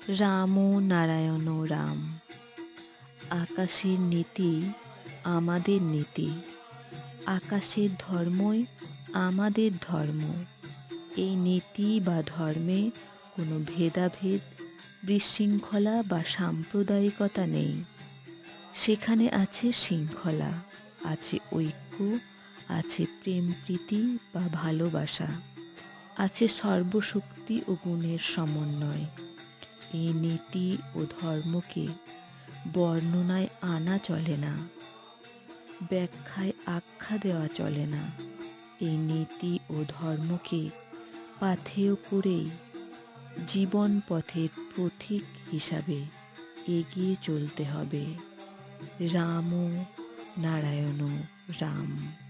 রাম নারায়ণ রাম। আকাশের নীতি আমাদের নীতি, আকাশের ধর্মই আমাদের ধর্ম। এই নীতি বা ধর্মে কোনো ভেদাভেদ, বিশৃঙ্খলা বা সাম্প্রদায়িকতা নেই। সেখানে আছে শৃঙ্খলা, আছে ঐক্য, আছে প্রেম প্রীতি বা ভালোবাসা, আছে সর্বশক্তি ও গুণের সমন্বয়। এই নীতি ও ধর্মকে বর্ণনায় আনা চলে না, ব্যাখ্যায় আখ্যা দেওয়া চলে না। এই নীতি ও ধর্মকে পাথেয় করেই জীবন পথের পথিক হিসাবে এগিয়ে চলতে হবে। রাম নারায়ণ রাম।